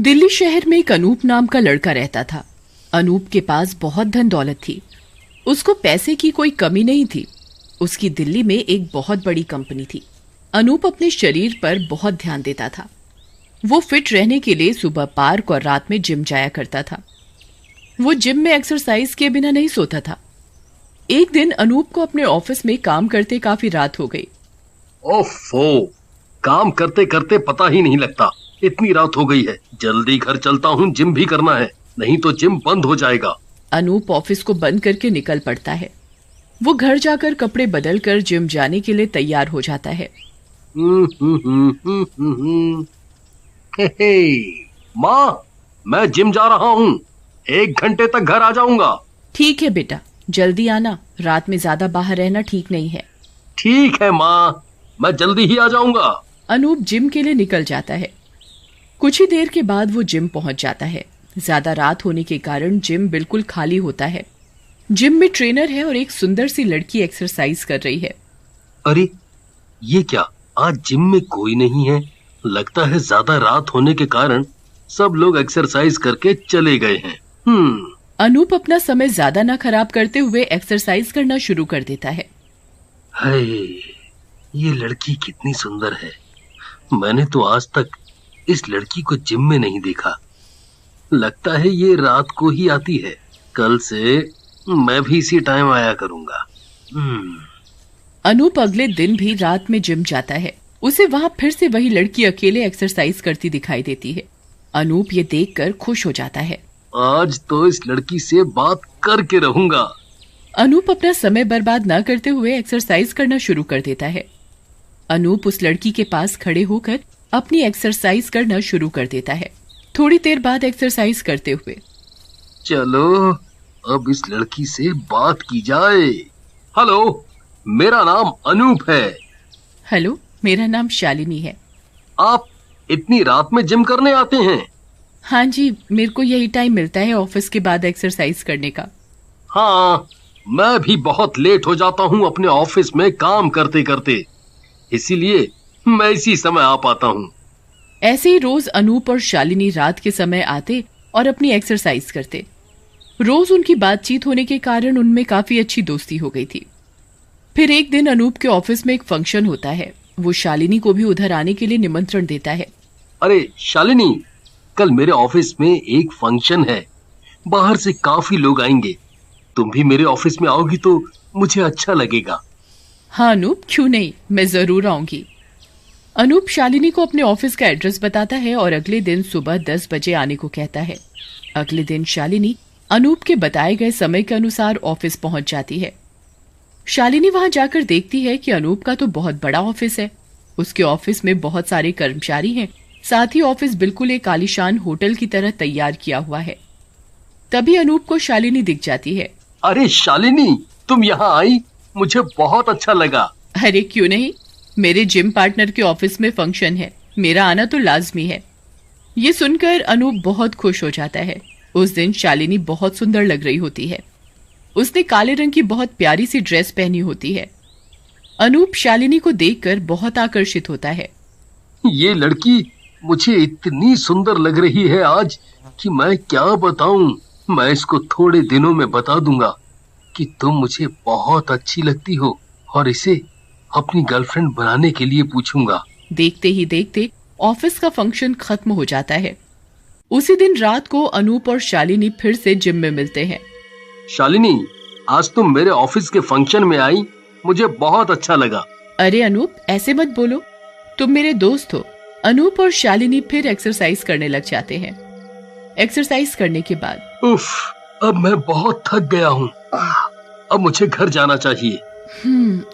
दिल्ली शहर में एक अनूप नाम का लड़का रहता था। अनूप के पास बहुत धन दौलत थी। उसको पैसे की कोई कमी नहीं थी। उसकी दिल्ली में एक बहुत बड़ी कंपनी थी। अनूप अपने शरीर पर बहुत ध्यान देता था। वो फिट रहने के लिए सुबह पार्क और रात में जिम जाया करता था। वो जिम में एक्सरसाइज किए बिना नहीं सोता था। एक दिन अनूप को अपने ऑफिस में काम करते काफी रात हो गई। ओफो, काम करते करते पता ही नहीं लगता, इतनी रात हो गई है। जल्दी घर चलता हूँ, जिम भी करना है, नहीं तो जिम बंद हो जाएगा। अनूप ऑफिस को बंद करके निकल पड़ता है। वो घर जाकर कपड़े बदल कर जिम जाने के लिए तैयार हो जाता है। माँ, मैं जिम जा रहा हूँ, 1 घंटे तक घर आ जाऊंगा। ठीक है बेटा, जल्दी आना, रात में ज्यादा बाहर रहना ठीक नहीं है। ठीक है माँ, मैं जल्दी ही आ जाऊंगा। अनूप जिम के लिए निकल जाता है। कुछ ही देर के बाद वो जिम पहुंच जाता है। ज्यादा रात होने के कारण जिम बिल्कुल खाली होता है। जिम में ट्रेनर है और एक सुंदर सी लड़की एक्सरसाइज कर रही है। अरे ये क्या, आज जिम में कोई नहीं है। लगता है ज्यादा रात होने के कारण सब लोग एक्सरसाइज करके चले गए हैं। अनूप अपना समय ज्यादा न खराब करते हुए एक्सरसाइज करना शुरू कर देता है। हाय, ये लड़की कितनी सुंदर है। मैंने तो आज तक इस लड़की को जिम में नहीं देखा। लगता है ये रात को ही आती है। कल से मैं भी इसी टाइम आया करूंगा। अनूप अगले दिन भी रात में जिम जाता है। उसे वहां फिर से वही लड़की अकेले एक्सरसाइज करती दिखाई देती है। अनूप ये देखकर खुश हो जाता है। आज तो इस लड़की से बात करके रहूंगा। अनूप अपना समय बर्बाद न करते हुए एक्सरसाइज करना शुरू कर देता है। अनूप उस लड़की के पास खड़े होकर अपनी एक्सरसाइज करना शुरू कर देता है। थोड़ी देर बाद एक्सरसाइज करते हुए, चलो अब इस लड़की से बात की जाए। हेलो, मेरा नाम अनूप है। हेलो, मेरा नाम शालिनी है। आप इतनी रात में जिम करने आते हैं? हाँ जी, मेरे को यही टाइम मिलता है ऑफिस के बाद एक्सरसाइज करने का। हाँ, मैं भी बहुत लेट हो जाता हूँ अपने ऑफिस में काम करते करते, इसीलिए मैं इसी समय आ पाता हूँ। ऐसे ही रोज अनूप और शालिनी रात के समय आते और अपनी एक्सरसाइज करते। रोज उनकी बातचीत होने के कारण उनमें काफी अच्छी दोस्ती हो गई थी। फिर एक दिन अनूप के ऑफिस में एक फंक्शन होता है। वो शालिनी को भी उधर आने के लिए निमंत्रण देता है। अरे शालिनी, कल मेरे ऑफिस में एक फंक्शन है, बाहर से काफी लोग आएंगे। तुम भी मेरे ऑफिस में आओगी तो मुझे अच्छा लगेगा। हाँ अनूप, क्यों नहीं, मैं जरूर आऊंगी। अनूप शालिनी को अपने ऑफिस का एड्रेस बताता है और अगले दिन सुबह 10 बजे आने को कहता है। अगले दिन शालिनी अनूप के बताए गए समय के अनुसार ऑफिस पहुंच जाती है। शालिनी वहां जाकर देखती है कि अनूप का तो बहुत बड़ा ऑफिस है। उसके ऑफिस में बहुत सारे कर्मचारी हैं। साथ ही ऑफिस बिल्कुल एक आलीशान होटल की तरह तैयार किया हुआ है। तभी अनूप को शालिनी दिख जाती है। अरे शालिनी, तुम यहाँ आई, मुझे बहुत अच्छा लगा। अरे क्यों नहीं, मेरे जिम पार्टनर के ऑफिस में फंक्शन है, मेरा आना तो लाजमी है। ये सुनकर अनूप बहुत खुश हो जाता है। उस दिन शालिनी बहुत सुंदर लग रही होती है। उसने काले रंग की बहुत प्यारी सी ड्रेस पहनी होती है। अनूप शालिनी को देखकर बहुत आकर्षित होता है। ये लड़की मुझे इतनी सुंदर लग रही है आज कि मैं क्या बताऊं। मैं इसको थोड़े दिनों में बता दूंगा कि तुम मुझे बहुत अच्छी लगती हो और इसे अपनी गर्लफ्रेंड बनाने के लिए पूछूंगा। देखते ही देखते ऑफिस का फंक्शन खत्म हो जाता है। उसी दिन रात को अनूप और शालिनी फिर से जिम में मिलते हैं। शालिनी, आज तुम मेरे ऑफिस के फंक्शन में आई, मुझे बहुत अच्छा लगा। अरे अनूप, ऐसे मत बोलो, तुम मेरे दोस्त हो। अनूप और शालिनी फिर एक्सरसाइज करने लग जाते हैं। एक्सरसाइज करने के बाद, उफ, अब मैं बहुत थक गया हूँ, अब मुझे घर जाना चाहिए।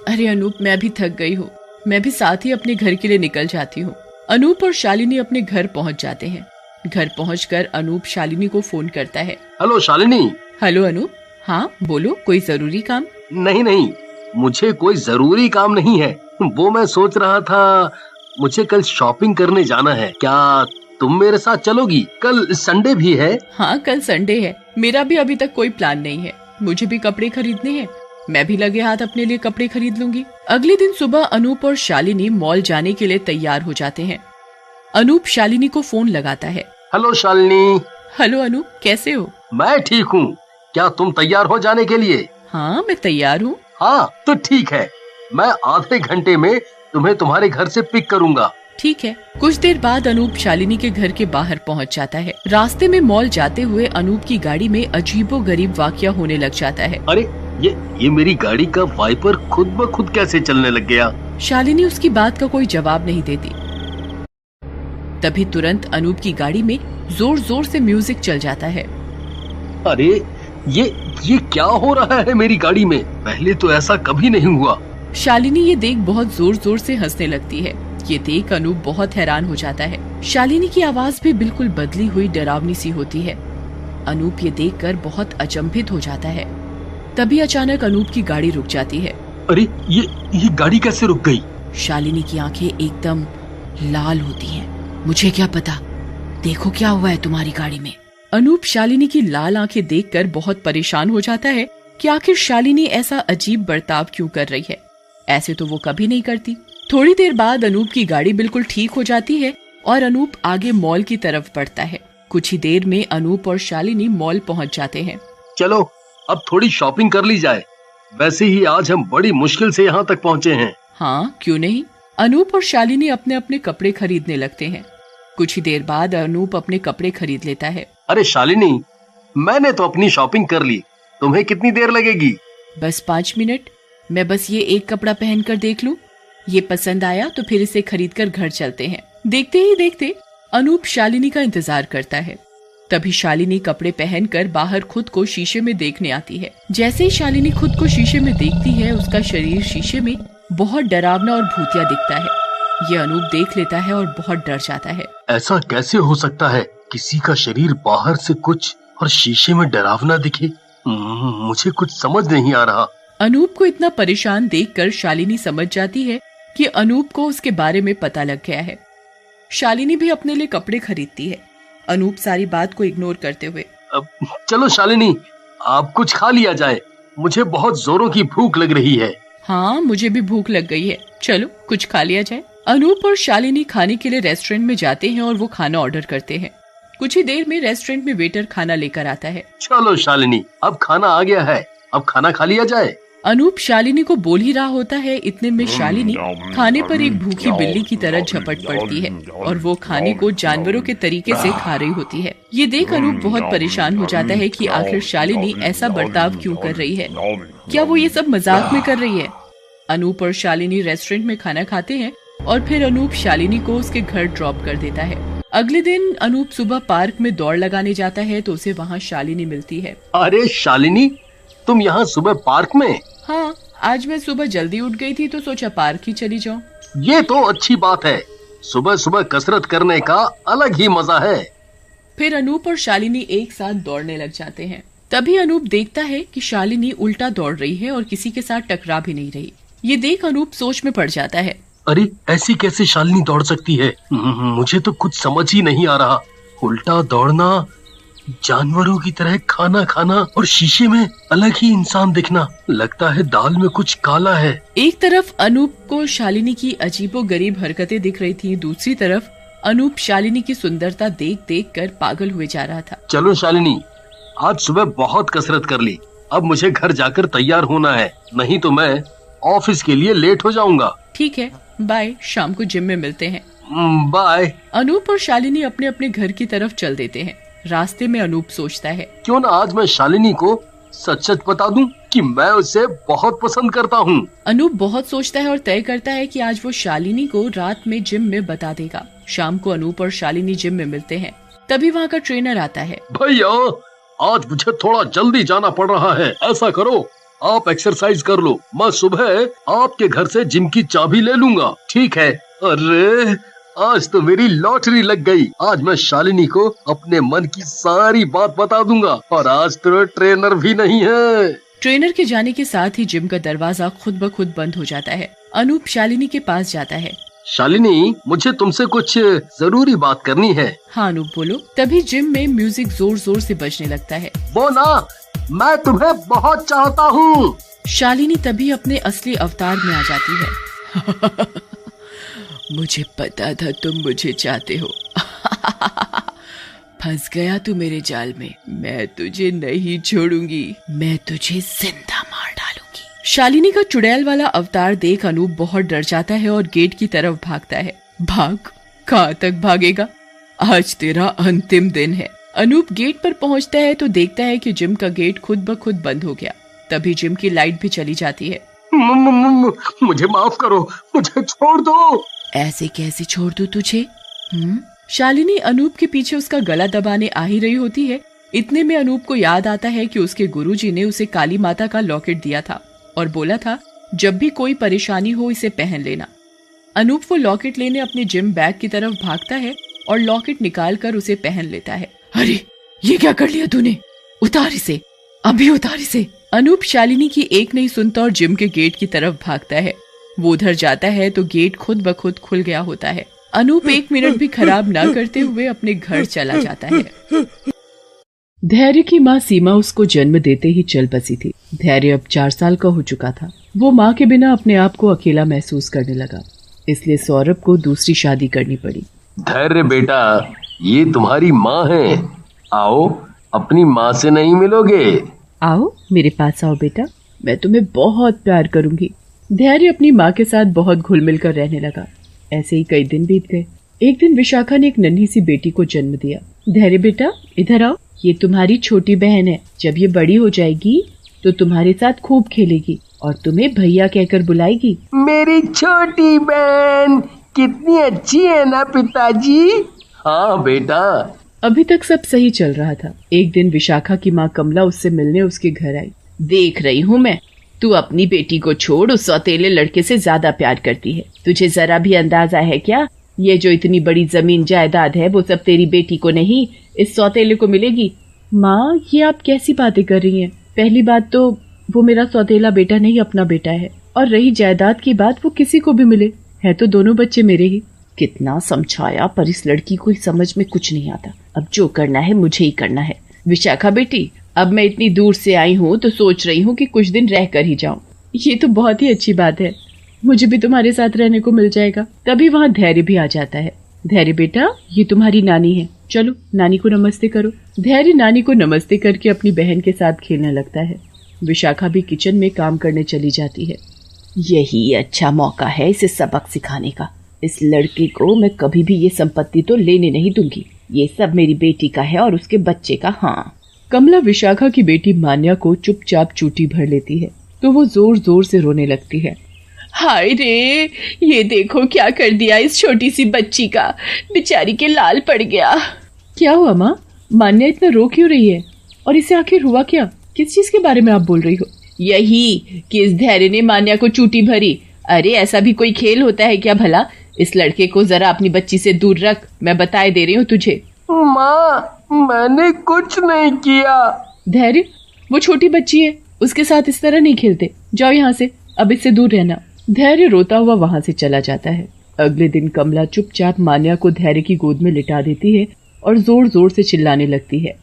अरे अनूप, मैं भी थक गई हूँ, मैं भी साथ ही अपने घर के लिए निकल जाती हूँ। अनूप और शालिनी अपने घर पहुँच जाते हैं। घर पहुँचकर अनूप शालिनी को फोन करता है। हेलो शालिनी। हेलो अनूप, हाँ बोलो, कोई जरूरी काम? नहीं, मुझे कोई जरूरी काम नहीं है। वो मैं सोच रहा था, मुझे कल शॉपिंग करने जाना है, क्या तुम मेरे साथ चलोगी? कल संडे भी है। हाँ, कल संडे है, मेरा भी अभी तक कोई प्लान नहीं है। मुझे भी कपड़े खरीदने हैं, मैं भी लगे हाथ अपने लिए कपड़े खरीद लूंगी। अगले दिन सुबह अनूप और शालिनी मॉल जाने के लिए तैयार हो जाते हैं। अनूप शालिनी को फोन लगाता है। हेलो शालिनी। हेलो अनूप, कैसे हो? मैं ठीक हूँ। क्या तुम तैयार हो जाने के लिए? हाँ, मैं तैयार हूँ। हाँ तो ठीक है, मैं आधे घंटे में तुम्हें तुम्हारे घर से पिक करूँगा। ठीक है। कुछ देर बाद अनूप शालिनी के घर के बाहर पहुंच जाता है। रास्ते में मॉल जाते हुए अनूप की गाड़ी में अजीबोगरीब वाकया होने लग जाता है। अरे ये मेरी गाड़ी का वाइपर खुद ब खुद कैसे चलने लग गया? शालिनी उसकी बात का कोई जवाब नहीं देती। तभी तुरंत अनूप की गाड़ी में जोर जोर से म्यूजिक चल जाता है। अरे ये क्या हो रहा है मेरी गाड़ी में? पहले तो ऐसा कभी नहीं हुआ। शालिनी ये देख बहुत जोर जोर से हंसने लगती है। ये देख अनूप बहुत हैरान हो जाता है। शालिनी की आवाज भी बिल्कुल बदली हुई डरावनी सी होती है। अनूप ये देखकर बहुत अचंभित हो जाता है। तभी अचानक अनूप की गाड़ी रुक जाती है। अरे ये गाड़ी कैसे रुक गई? शालिनी की आंखें एकदम लाल होती हैं। मुझे क्या पता, देखो क्या हुआ है तुम्हारी गाड़ी में। अनूप शालिनी की लाल आंखें देखकर बहुत परेशान हो जाता है कि आखिर शालिनी ऐसा अजीब बर्ताव क्यों कर रही है। ऐसे तो वो कभी नहीं करती। थोड़ी देर बाद अनूप की गाड़ी बिल्कुल ठीक हो जाती है और अनूप आगे मॉल की तरफ बढ़ता है। कुछ ही देर में अनूप और शालिनी मॉल पहुंच जाते हैं। चलो अब थोड़ी शॉपिंग कर ली जाए। वैसे ही आज हम बड़ी मुश्किल से यहाँ तक पहुँचे हैं। हाँ क्यों नहीं। अनूप और शालिनी अपने अपने कपड़े खरीदने लगते हैं। कुछ ही देर बाद अनूप अपने कपड़े खरीद लेता है। अरे शालिनी, मैंने तो अपनी शॉपिंग कर ली, तुम्हें कितनी देर लगेगी? बस 5 मिनट। मैं बस ये एक कपड़ा पहन कर देख लूं। ये पसंद आया तो फिर इसे खरीद कर घर चलते हैं। देखते ही देखते अनूप शालिनी का इंतजार करता है। तभी शालिनी कपड़े पहनकर बाहर खुद को शीशे में देखने आती है। जैसे ही शालिनी खुद को शीशे में देखती है, उसका शरीर शीशे में बहुत डरावना और भूतिया दिखता है। ये अनूप देख लेता है और बहुत डर जाता है। ऐसा कैसे हो सकता है? किसी का शरीर बाहर से कुछ और शीशे में डरावना दिखे? मुझे कुछ समझ नहीं आ रहा। अनूप को इतना परेशान देखकर शालिनी समझ जाती है कि अनूप को उसके बारे में पता लग गया है। शालिनी भी अपने लिए कपड़े खरीदती है, अनूप सारी बात को इग्नोर करते हुए। चलो शालिनी, आप कुछ खा लिया जाए, मुझे बहुत जोरों की भूख लग रही है। हाँ मुझे भी भूख लग गई है, चलो कुछ खा लिया जाए। अनूप और शालिनी खाने के लिए रेस्टोरेंट में जाते हैं और वो खाना ऑर्डर करते हैं। कुछ ही देर में रेस्टोरेंट में वेटर खाना लेकर आता है। चलो शालिनी, अब खाना आ गया है, अब खाना खा लिया जाए। अनूप शालिनी को बोल ही रहा होता है, इतने में शालिनी खाने पर एक भूखी बिल्ली की तरह झपट पड़ती है और वो खाने को जानवरों के तरीके से खा रही होती है। ये देख अनूप बहुत परेशान हो जाता है कि आखिर शालिनी ऐसा बर्ताव क्यों कर रही है। क्या वो ये सब मजाक में कर रही है? अनूप और शालिनी रेस्टोरेंट में खाना खाते हैं और फिर अनूप शालिनी को उसके घर ड्रॉप कर देता है। अगले दिन अनूप सुबह पार्क में दौड़ लगाने जाता है तो उसे वहाँ शालिनी मिलती है। अरे शालिनी, तुम यहाँ सुबह पार्क में? हाँ, आज मैं सुबह जल्दी उठ गई थी तो सोचा पार्क ही चली जाऊं। ये तो अच्छी बात है, सुबह सुबह कसरत करने का अलग ही मजा है। फिर अनूप और शालिनी एक साथ दौड़ने लग जाते हैं। तभी अनूप देखता है कि शालिनी उल्टा दौड़ रही है और किसी के साथ टकरा भी नहीं रही। ये देख अनूप सोच में पड़ जाता है। अरे ऐसी कैसे शालिनी दौड़ सकती है? मुझे तो कुछ समझ ही नहीं आ रहा। उल्टा दौड़ना, जानवरों की तरह खाना खाना और शीशे में अलग ही इंसान दिखना। लगता है दाल में कुछ काला है। एक तरफ अनूप को शालिनी की अजीबोगरीब हरकतें दिख रही थी, दूसरी तरफ अनूप शालिनी की सुंदरता देख देख कर पागल हुए जा रहा था। चलो शालिनी, आज सुबह बहुत कसरत कर ली, अब मुझे घर जाकर तैयार होना है, नहीं तो मैं ऑफिस के लिए लेट हो जाऊंगा। ठीक है, बाय, शाम को जिम में मिलते हैं। बाय। अनूप और शालिनी अपने अपने घर की तरफ चल देते हैं। रास्ते में अनूप सोचता है, क्यों ना आज मैं शालिनी को सच सच बता दूं कि मैं उसे बहुत पसंद करता हूँ। अनूप बहुत सोचता है और तय करता है कि आज वो शालिनी को रात में जिम में बता देगा। शाम को अनूप और शालिनी जिम में मिलते हैं। तभी वहाँ का ट्रेनर आता है। भैया, आज मुझे थोड़ा जल्दी जाना पड़ रहा है, ऐसा करो आप एक्सरसाइज कर लो, मैं सुबह आपके घर से जिम की चाबी ले लूंगा, ठीक है? अरे आज तो मेरी लॉटरी लग गई। आज मैं शालिनी को अपने मन की सारी बात बता दूंगा और आज तो ट्रेनर भी नहीं है। ट्रेनर के जाने के साथ ही जिम का दरवाजा खुद ब खुद बंद हो जाता है। अनूप शालिनी के पास जाता है। शालिनी, मुझे तुमसे कुछ जरूरी बात करनी है। हाँ अनूप बोलो। तभी जिम में म्यूजिक जोर जोर से बजने लगता है। वो ना, मैं तुम्हें बहुत चाहता हूँ। शालिनी तभी अपने असली अवतार में आ जाती है। मुझे पता था तुम मुझे चाहते हो। फंस गया तू मेरे जाल में, मैं तुझे नहीं छोड़ूंगी, मैं तुझे जिंदा मार डालूंगी। शालिनी का चुड़ैल वाला अवतार देख अनूप बहुत डर जाता है और गेट की तरफ भागता है। भाग, कहाँ तक भागेगा, आज तेरा अंतिम दिन है। अनूप गेट पर पहुंचता है तो देखता है कि जिम का गेट खुद ब खुद बंद हो गया। तभी जिम की लाइट भी चली जाती है। मुझे माफ करो, मुझे छोड़ दो। ऐसे कैसे छोड़ दूं तुझे? शालिनी अनूप के पीछे उसका गला दबाने आ ही रही होती है। इतने में अनूप को याद आता है कि उसके गुरुजी ने उसे काली माता का लॉकेट दिया था और बोला था जब भी कोई परेशानी हो इसे पहन लेना। अनूप वो लॉकेट लेने अपने जिम बैग की तरफ भागता है और लॉकेट निकाल कर उसे पहन लेता है। अरे ये क्या कर लिया तूने? उतार इसे, अभी उतार इसे। अनूप शालिनी की एक नहीं सुनता और जिम के गेट की तरफ भागता है। वो उधर जाता है तो गेट खुद ब खुद खुल गया होता है। अनूप 1 मिनट भी खराब ना करते हुए अपने घर चला जाता है। धैर्य की माँ सीमा उसको जन्म देते ही चल बसी थी। धैर्य अब 4 साल का हो चुका था। वो माँ के बिना अपने आप को अकेला महसूस करने लगा, इसलिए सौरभ को दूसरी शादी करनी पड़ी। धैर्य बेटा, ये तुम्हारी माँ है, आओ अपनी माँ से नहीं मिलोगे? आओ मेरे पास आओ बेटा, मैं तुम्हें बहुत प्यार करूंगी। धैर्य अपनी माँ के साथ बहुत घुल मिल कर रहने लगा। ऐसे ही कई दिन बीत गए। एक दिन विशाखा ने एक नन्ही सी बेटी को जन्म दिया। धैर्य बेटा इधर आओ, ये तुम्हारी छोटी बहन है। जब ये बड़ी हो जाएगी तो तुम्हारे साथ खूब खेलेगी और तुम्हें भैया कहकर बुलाएगी। मेरी छोटी बहन कितनी अच्छी है ना पिताजी? हाँ बेटा। अभी तक सब सही चल रहा था। एक दिन विशाखा की माँ कमला उससे मिलने उसके घर आई। देख रही हूँ मैं, तू अपनी बेटी को छोड़ उस सौतेले लड़के से ज्यादा प्यार करती है। तुझे जरा भी अंदाजा है क्या, ये जो इतनी बड़ी जमीन जायदाद है वो सब तेरी बेटी को नहीं, इस सौतेले को मिलेगी। माँ ये आप कैसी बातें कर रही हैं? पहली बात तो वो मेरा सौतेला बेटा नहीं, अपना बेटा है। और रही जायदाद की बात, वो किसी को भी मिले, है तो दोनों बच्चे मेरे ही। कितना समझाया पर इस लड़की को समझ में कुछ नहीं आता। अब जो करना है मुझे ही करना है। विशाखा बेटी, अब मैं इतनी दूर से आई हूँ तो सोच रही हूँ कि कुछ दिन रह कर ही जाऊँ। ये तो बहुत ही अच्छी बात है, मुझे भी तुम्हारे साथ रहने को मिल जाएगा। तभी वहाँ धैर्य भी आ जाता है। धैर्य बेटा, ये तुम्हारी नानी है, चलो नानी को नमस्ते करो। धैर्य नानी को नमस्ते करके अपनी बहन के साथ खेलने लगता है। विशाखा भी किचन में काम करने चली जाती है। यही अच्छा मौका है इसे सबक सिखाने का। इस लड़के को मैं कभी भी ये संपत्ति तो लेने नहीं दूंगी। ये सब मेरी बेटी का है और उसके बच्चे का। हाँ। कमला विशाखा की बेटी मान्या को चुपचाप चूटी भर लेती है तो वो जोर जोर से रोने लगती है। हाय रे, ये देखो क्या कर दिया इस छोटी सी बच्ची का, बेचारी के लाल पड़ गया। क्या हुआ माँ? मान्या इतना रो क्यों रही है? और इसे आखिर हुआ क्या? किस चीज के बारे में आप बोल रही हो? यही कि इस धैर्य ने मान्या को चूटी भरी। अरे ऐसा भी कोई खेल होता है क्या भला? इस लड़के को जरा अपनी बच्ची से दूर रख, मैं बताए दे रही हूँ तुझे। माँ मैंने कुछ नहीं किया। धैर्य, वो छोटी बच्ची है, उसके साथ इस तरह नहीं खेलते। जाओ यहाँ से, अब इससे दूर रहना। धैर्य रोता हुआ वहाँ से चला जाता है। अगले दिन कमला चुपचाप मान्या को धैर्य की गोद में लिटा देती है और जोर जोर से चिल्लाने लगती है।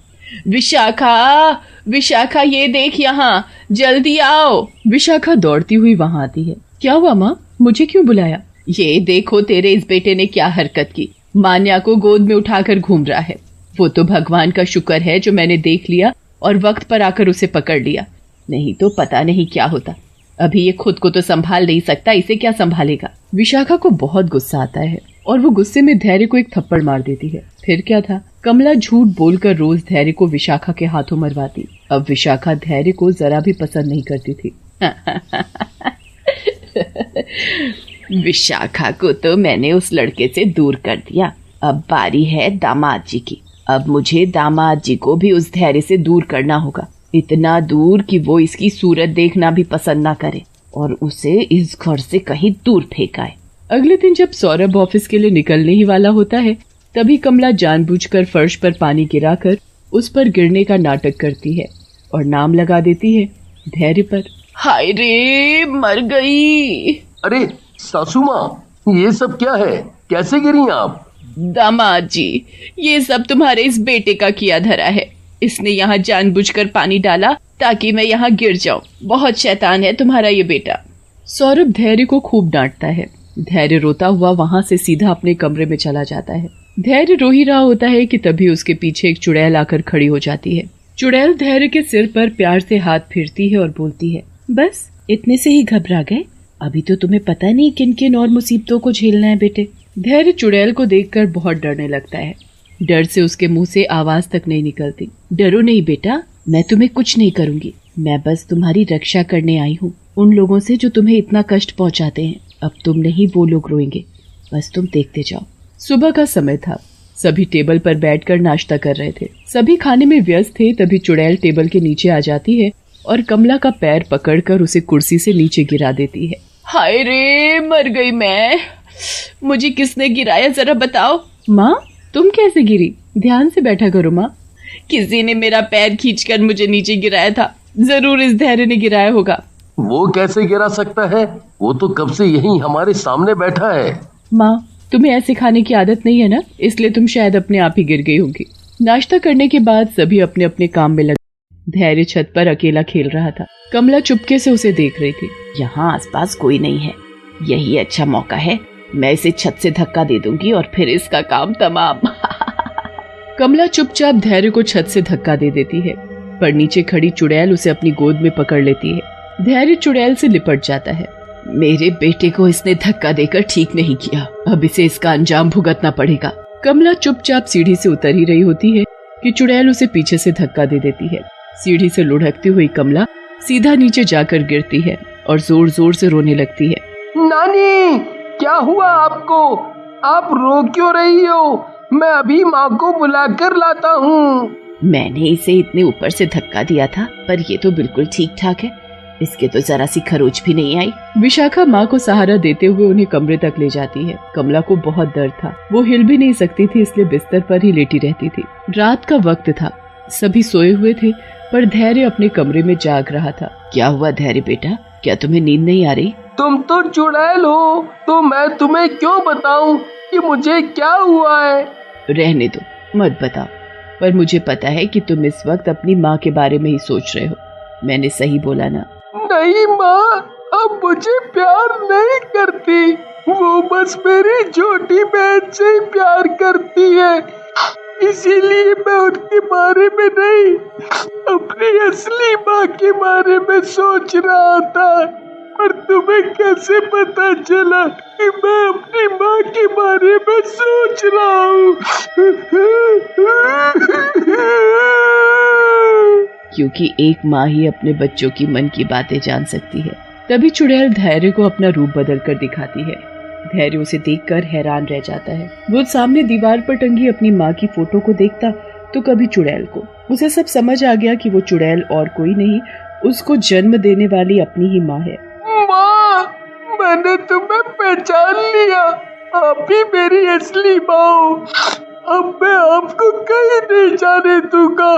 विशाखा, विशाखा ये देख यहाँ, जल्दी आओ। विशाखा दौड़ती हुई वहाँ आती है। क्या हुआ माँ, मुझे क्यों बुलाया? ये देखो तेरे इस बेटे ने क्या हरकत की, मान्या को गोद में उठाकर घूम रहा है। वो तो भगवान का शुक्र है जो मैंने देख लिया और वक्त पर आकर उसे पकड़ लिया, नहीं तो पता नहीं क्या होता। अभी ये खुद को तो संभाल नहीं सकता, इसे क्या संभालेगा। विशाखा को बहुत गुस्सा आता है और वो गुस्से में धैर्य को एक थप्पड़ मार देती है। फिर क्या था, कमला झूठ बोलकर रोज धैर्य को विशाखा के हाथों मरवाती। अब विशाखा धैर्य को जरा भी पसंद नहीं करती थी। विशाखा को तो मैंने उस लड़के से दूर कर दिया, अब बारी है दामाद जी की। अब मुझे दामाद जी को भी उस धैर्य से दूर करना होगा, इतना दूर कि वो इसकी सूरत देखना भी पसंद ना करे और उसे इस घर से कहीं दूर फेंकाए। अगले दिन जब सौरभ ऑफिस के लिए निकलने ही वाला होता है, तभी कमला जानबूझकर फर्श पर पानी गिराकर उस पर गिरने का नाटक करती है और नाम लगा देती है धैर्य पर। हाय रे, मर गई। अरे सासू माँ, ये सब क्या है, कैसे गिरी आप? दामाद जी, ये सब तुम्हारे इस बेटे का किया धरा है। इसने यहाँ जानबूझकर पानी डाला ताकि मैं यहाँ गिर जाऊं। बहुत शैतान है तुम्हारा ये बेटा। सौरभ धैर्य को खूब डांटता है। धैर्य रोता हुआ वहाँ से सीधा अपने कमरे में चला जाता है। धैर्य रो ही रहा होता है कि तभी उसके पीछे एक चुड़ैल आकर खड़ी हो जाती है। चुड़ैल धैर्य के सिर पर प्यार से हाथ फेरती है और बोलती है, बस इतने से ही घबरा गए? अभी तो तुम्हें पता नहीं किन किन और मुसीबतों को झेलना है बेटे। धैर्य चुड़ैल को देखकर बहुत डरने लगता है। डर से उसके मुंह से आवाज तक नहीं निकलती। डरो नहीं बेटा, मैं तुम्हें कुछ नहीं करूंगी। मैं बस तुम्हारी रक्षा करने आई हूँ, उन लोगों से जो तुम्हें इतना कष्ट पहुँचाते हैं। अब तुम नहीं, वो लोग रोएंगे, बस तुम देखते जाओ। सुबह का समय था। सभी टेबल पर बैठकर नाश्ता कर रहे थे। सभी खाने में व्यस्त थे। तभी चुड़ैल टेबल के नीचे आ जाती है और कमला का पैर पकड़कर उसे कुर्सी से नीचे गिरा देती है। हाय रे, मर गई मैं। मुझे किसने गिराया, जरा बताओ। माँ, तुम कैसे गिरी? ध्यान से बैठा करो माँ। किसी ने मेरा पैर खींचकर मुझे नीचे गिराया था। जरूर इस धैर्य ने गिराया होगा। वो कैसे गिरा सकता है? वो तो कब से यहीं हमारे सामने बैठा है। माँ, तुम्हें ऐसे खाने की आदत नहीं है ना, इसलिए तुम शायद अपने आप ही गिर गई होगी। नाश्ता करने के बाद सभी अपने अपने काम में लगे। धैर्य छत पर अकेला खेल रहा था। कमला चुपके से उसे देख रही थी। यहाँ आसपास कोई नहीं है, यही अच्छा मौका है। मैं इसे छत से धक्का दे दूंगी और फिर इसका काम तमाम। कमला चुपचाप धैर्य को छत से धक्का दे देती है, पर नीचे खड़ी चुड़ैल उसे अपनी गोद में पकड़ लेती है। धैर्य चुड़ैल से लिपट जाता है। मेरे बेटे को इसने धक्का देकर ठीक नहीं किया, अब इसे इसका अंजाम भुगतना पड़ेगा। कमला चुपचाप सीढ़ी से उतर ही रही होती है कि चुड़ैल उसे पीछे से धक्का दे देती है। सीढ़ी से लुढ़कती हुई कमला सीधा नीचे जाकर गिरती है और जोर जोर से रोने लगती है। नानी, क्या हुआ आपको? आप रो क्यों रही हो? मैं अभी माँ को बुला कर लाता हूँ। मैंने इसे इतने ऊपर से धक्का दिया था, पर ये तो बिल्कुल ठीक ठाक है। इसके तो जरा सी खरोच भी नहीं आई। विशाखा माँ को सहारा देते हुए उन्हें कमरे तक ले जाती है। कमला को बहुत दर्द था, वो हिल भी नहीं सकती थी, इसलिए बिस्तर पर ही लेटी रहती थी। रात का वक्त था, सभी सोए हुए थे, पर धैर्य अपने कमरे में जाग रहा था। क्या हुआ धैर्य बेटा, क्या तुम्हें नींद नहीं आ रही? तुम तो चुड़ैल हो, तो मैं तुम्हें क्यों बताऊं कि मुझे क्या हुआ है? रहने दो, मत बताओ, पर मुझे पता है कि तुम इस वक्त अपनी माँ के बारे में ही सोच रहे हो। मैंने सही बोला ना? नहीं माँ, अब मुझे प्यार नहीं करती। वो बस मेरी छोटी बहन से ही प्यार करती है, इसीलिए मैं उनके बारे में नहीं, अपनी असली माँ के बारे में सोच रहा था। पर तुम्हें कैसे पता चला कि मैं अपनी माँ के बारे में सोच रहा हूँ? क्योंकि एक माँ ही अपने बच्चों की मन की बातें जान सकती है। तभी चुड़ैल धैर्य को अपना रूप बदल कर दिखाती है। धैर्य उसे देखकर हैरान रह जाता है। वो सामने दीवार पर टंगी अपनी माँ की फोटो को देखता तो कभी चुड़ैल को। उसे सब समझ आ गया कि वो चुड़ैल और कोई नहीं, उसको जन्म देने वाली अपनी ही माँ है। माँ, मैंने तुम्हें पहचान लिया, आप ही मेरी असली माँ हो। अब मैं आपको कहीं नहीं जाने दूंगा।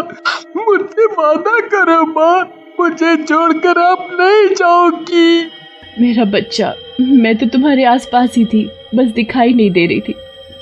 मुझसे वादा करो माँ, मुझे छोड़कर आप नहीं जाओगी। मेरा बच्चा, मैं तो तुम्हारे आसपास ही थी, बस दिखाई नहीं दे रही थी।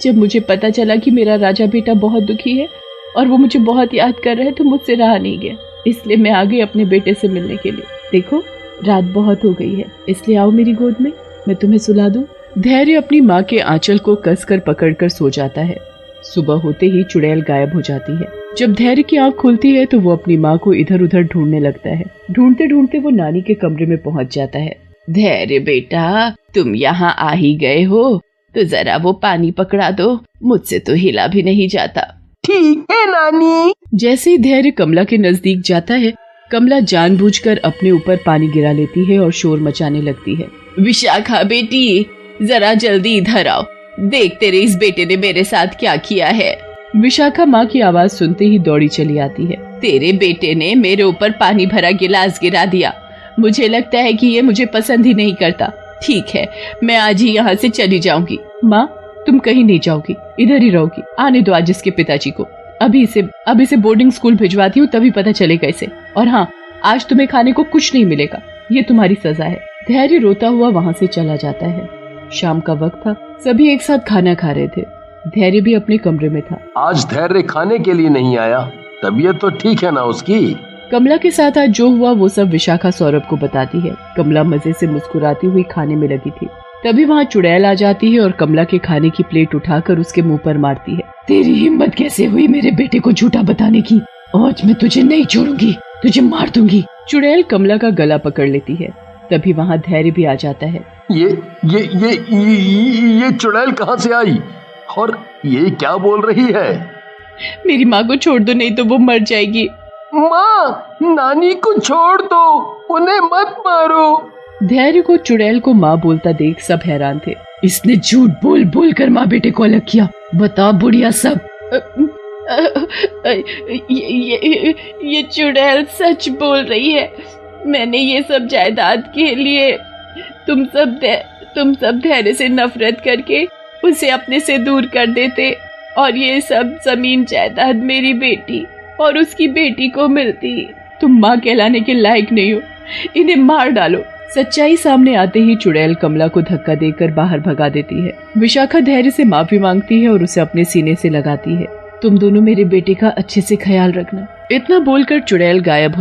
जब मुझे पता चला कि मेरा राजा बेटा बहुत दुखी है और वो मुझे बहुत याद कर रहा है, तो मुझसे रहा नहीं गया, इसलिए मैं आ गई अपने बेटे से मिलने के लिए। देखो, रात बहुत हो गई है, इसलिए आओ मेरी गोद में, मैं तुम्हें सुला दूं। धैर्य अपनी माँ के आंचल को कसकर पकड़कर सो जाता है। सुबह होते ही चुड़ैल गायब हो जाती है। जब धैर्य की आंख खुलती है तो वो अपनी माँ को इधर उधर ढूंढने लगता है। ढूंढते ढूंढते वो नानी के कमरे में पहुंच जाता है। धैर्य बेटा, तुम यहाँ आ ही गए हो, तो जरा वो पानी पकड़ा दो, मुझसे तो हिला भी नहीं जाता। ठीक है नानी। जैसे ही धैर्य कमला के नजदीक जाता है, कमला जानबूझकर अपने ऊपर पानी गिरा लेती है और शोर मचाने लगती है। विशाखा बेटी, जरा जल्दी इधर आओ, देख तेरे इस बेटे ने मेरे साथ क्या किया है। विशाखा माँ की आवाज सुनते ही दौड़ी चली आती है। तेरे बेटे ने मेरे ऊपर पानी भरा गिलास गिरा दिया। मुझे लगता है कि ये मुझे पसंद ही नहीं करता। ठीक है, मैं आज ही यहाँ से चली जाऊंगी। माँ, तुम कहीं नहीं जाओगी, इधर ही रहोगी। आने दो आज इसके पिताजी को, अभी इसे बोर्डिंग स्कूल भिजवाती हूँ, तभी पता चलेगा इसे। और हाँ, आज तुम्हें खाने को कुछ नहीं मिलेगा, ये तुम्हारी सजा है। धैर्य रोता हुआ वहाँ से चला जाता है। शाम का वक्त था, सभी एक साथ खाना खा रहे थे। धैर्य भी अपने कमरे में था। आज धैर्य खाने के लिए नहीं आया, तबीयत तो ठीक है ना उसकी? कमला के साथ आज जो हुआ वो सब विशाखा सौरभ को बताती है। कमला मजे से मुस्कुराती हुई खाने में लगी थी। तभी वहाँ चुड़ैल आ जाती है और कमला के खाने की प्लेट उठाकर उसके मुंह पर मारती है। तेरी हिम्मत कैसे हुई मेरे बेटे को झूठा बताने की? आज मैं तुझे नहीं छोड़ूंगी, तुझे मार दूंगी। चुड़ैल कमला का गला पकड़ लेती है। तभी वहाँ धैर्य भी आ जाता है। ये चुड़ैल कहाँ से आई और ये क्या बोल रही है? मेरी माँ को छोड़ दो, नहीं तो वो मर जाएगी। माँ, नानी को छोड़ दो, उन्हें मत मारो। धैर्य को चुड़ैल को माँ बोलता देख सब हैरान थे। इसने झूठ बोल बोल कर माँ बेटे को अलग किया। बता बुढ़िया सब। ये चुड़ैल सच बोल रही है। मैंने ये सब जायदाद के लिए तुम सब धैर्य से नफरत करके उसे अपने से दूर कर देते और ये सब जमीन जायदाद मेरी बेटी और उसकी बेटी को मिलती। तुम माँ कहलाने के लायक नहीं हो, इन्हें मार डालो। सच्चाई सामने आते ही चुड़ैल कमला को धक्का देकर बाहर भगा देती है। विशाखा धैर्य से माफी मांगती है और उसे अपने सीने से लगाती है। तुम दोनों मेरे बेटे का अच्छे से ख्याल रखना। इतना बोलकर चुड़ैल गायब हो